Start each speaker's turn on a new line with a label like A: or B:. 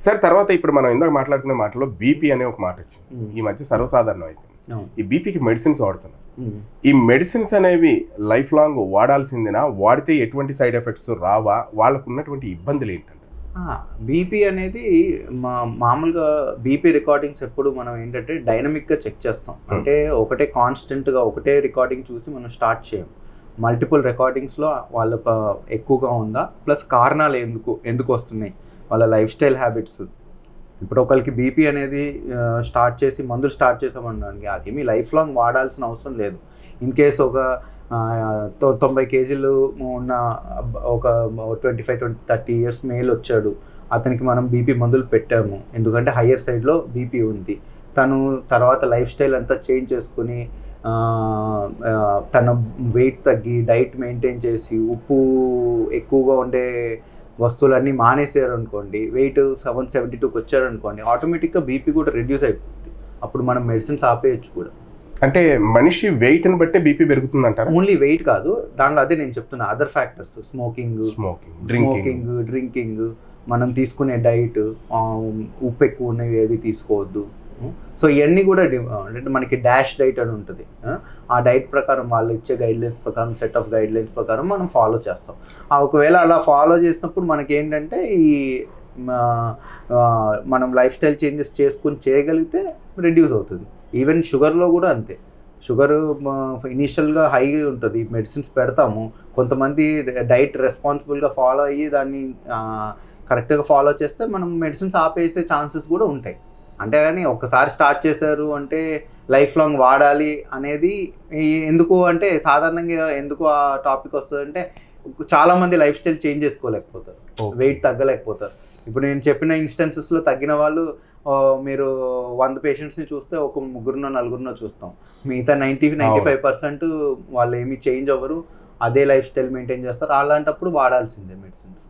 A: Sir తర్వాత ఇప్పుడు మనం ఇందాక మాట్లాడుకునే మాటలో బీపీ అనే ఒక మాట వచ్చింది. ఈ మధ్య సర్వసాధారణం అయిపోయింది. ఈ బీపీకి మెడిసిన్స్ వాడుతున్నాం. ఈ మెడిసిన్స్ అనేవి లైఫ్ లాంగ్ వాడాల్సిందేనా? వాడితే ఎటువంటి సైడ్ ఎఫెక్ట్స్ రావా? వాళ్ళకు ఉన్నటువంటి ఇబ్బందులు ఏంటంటే?
B: బీపీ అనేది మామూలుగా బీపీ రికార్డింగ్స్ ఎప్పుడు మనం ఏంటంటే డైనమిక్గా చెక్ చేస్తాం. అంటే ఒకటే కాన్స్టెంట్గా ఒకటే రికార్డింగ్ చూసి మనం స్టార్ట్ చేయం. మల్టిపుల్ రికార్డింగ్స్లో వాళ్ళ ఎక్కువగా ఉందా, ప్లస్ కారణాలు ఎందుకు వస్తున్నాయి, వాళ్ళ లైఫ్ స్టైల్ హ్యాబిట్స్. ఇప్పుడు ఒకరికి బీపీ అనేది మందులు స్టార్ట్ చేసామన్నానికి అది మీ లైఫ్ లాంగ్ వాడాల్సిన అవసరం లేదు. ఇన్ కేస్ ఒక 90 కేజీలు ఉన్న ఒక 25-30 ఇయర్స్ మేల్ వచ్చాడు, అతనికి మనం బీపీ మందులు పెట్టాము ఎందుకంటే హయ్యర్ సైడ్లో బీపీ ఉంది. తను తర్వాత లైఫ్ స్టైల్ అంతా చేంజ్ చేసుకుని తన వెయిట్ తగ్గి డైట్ మెయింటైన్ చేసి ఉప్పు ఎక్కువగా ఉండే వస్తువులన్నీ మానేసారు అనుకోండి, వెయిట్ 772కి వచ్చారనుకోండి, ఆటోమేటిక్గా బీపీ కూడా రెడ్యూస్ అయిపోతుంది. అప్పుడు మనం మెడిసిన్స్ ఆపేయచ్చు కూడా.
A: అంటే మనిషి వెయిట్ని బట్టే బీపీ పెరుగుతుంది అంటారు?
B: ఓన్లీ వెయిట్ కాదు, దాంట్లో అదే నేను చెప్తున్నా, అదర్ ఫ్యాక్టర్స్, స్మోకింగ్, డ్రింకింగ్, మనం తీసుకునే డైట్, ఉప్పు ఎక్కువ ఉన్నవి ఏవి తీసుకోవద్దు. సో ఇవన్నీ కూడా అంటే మనకి డాష్ డైట్ అని ఉంటుంది. ఆ డైట్ ప్రకారం వాళ్ళు ఇచ్చే గైడ్లైన్స్ ప్రకారం, సెట్ ఆఫ్ గైడ్లైన్స్ ప్రకారం మనం ఫాలో చేస్తాం. ఒకవేళ అలా ఫాలో చేసినప్పుడు మనకి ఏంటంటే మనం లైఫ్ స్టైల్ చేంజెస్ చేసుకుని చేయగలిగితే రెడ్యూస్ అవుతుంది. ఈవెన్ షుగర్లో కూడా అంతే. షుగర్ ఇనీషియల్గా హై ఉంటుంది, మెడిసిన్స్ పెడతాము. కొంతమంది డైట్ రెస్పాన్సిబుల్గా ఫాలో అయ్యి దాన్ని కరెక్ట్గా ఫాలో చేస్తే మనం మెడిసిన్స్ ఆపేసే ఛాన్సెస్ కూడా ఉంటాయి. అంటే కానీ ఒక్కసారి స్టార్ట్ చేశారు అంటే లైఫ్ లాంగ్ వాడాలి అనేది ఎందుకు అంటే, సాధారణంగా ఎందుకు ఆ టాపిక్ వస్తుందంటే చాలామంది లైఫ్ స్టైల్ చేంజ్ చేసుకోలేకపోతారు, వెయిట్ తగ్గలేకపోతారు. ఇప్పుడు నేను చెప్పిన ఇన్స్టెన్సెస్లో తగ్గిన వాళ్ళు మీరు 100 పేషెంట్స్ని చూస్తే ఒక 3-4 చూస్తాం. మిగతా 90-95% వాళ్ళు ఏమీ చేంజ్ అవ్వరు, అదే లైఫ్ స్టైల్ మెయింటైన్ చేస్తారు. అలాంటప్పుడు వాడాల్సిందే మెడిసిన్స్.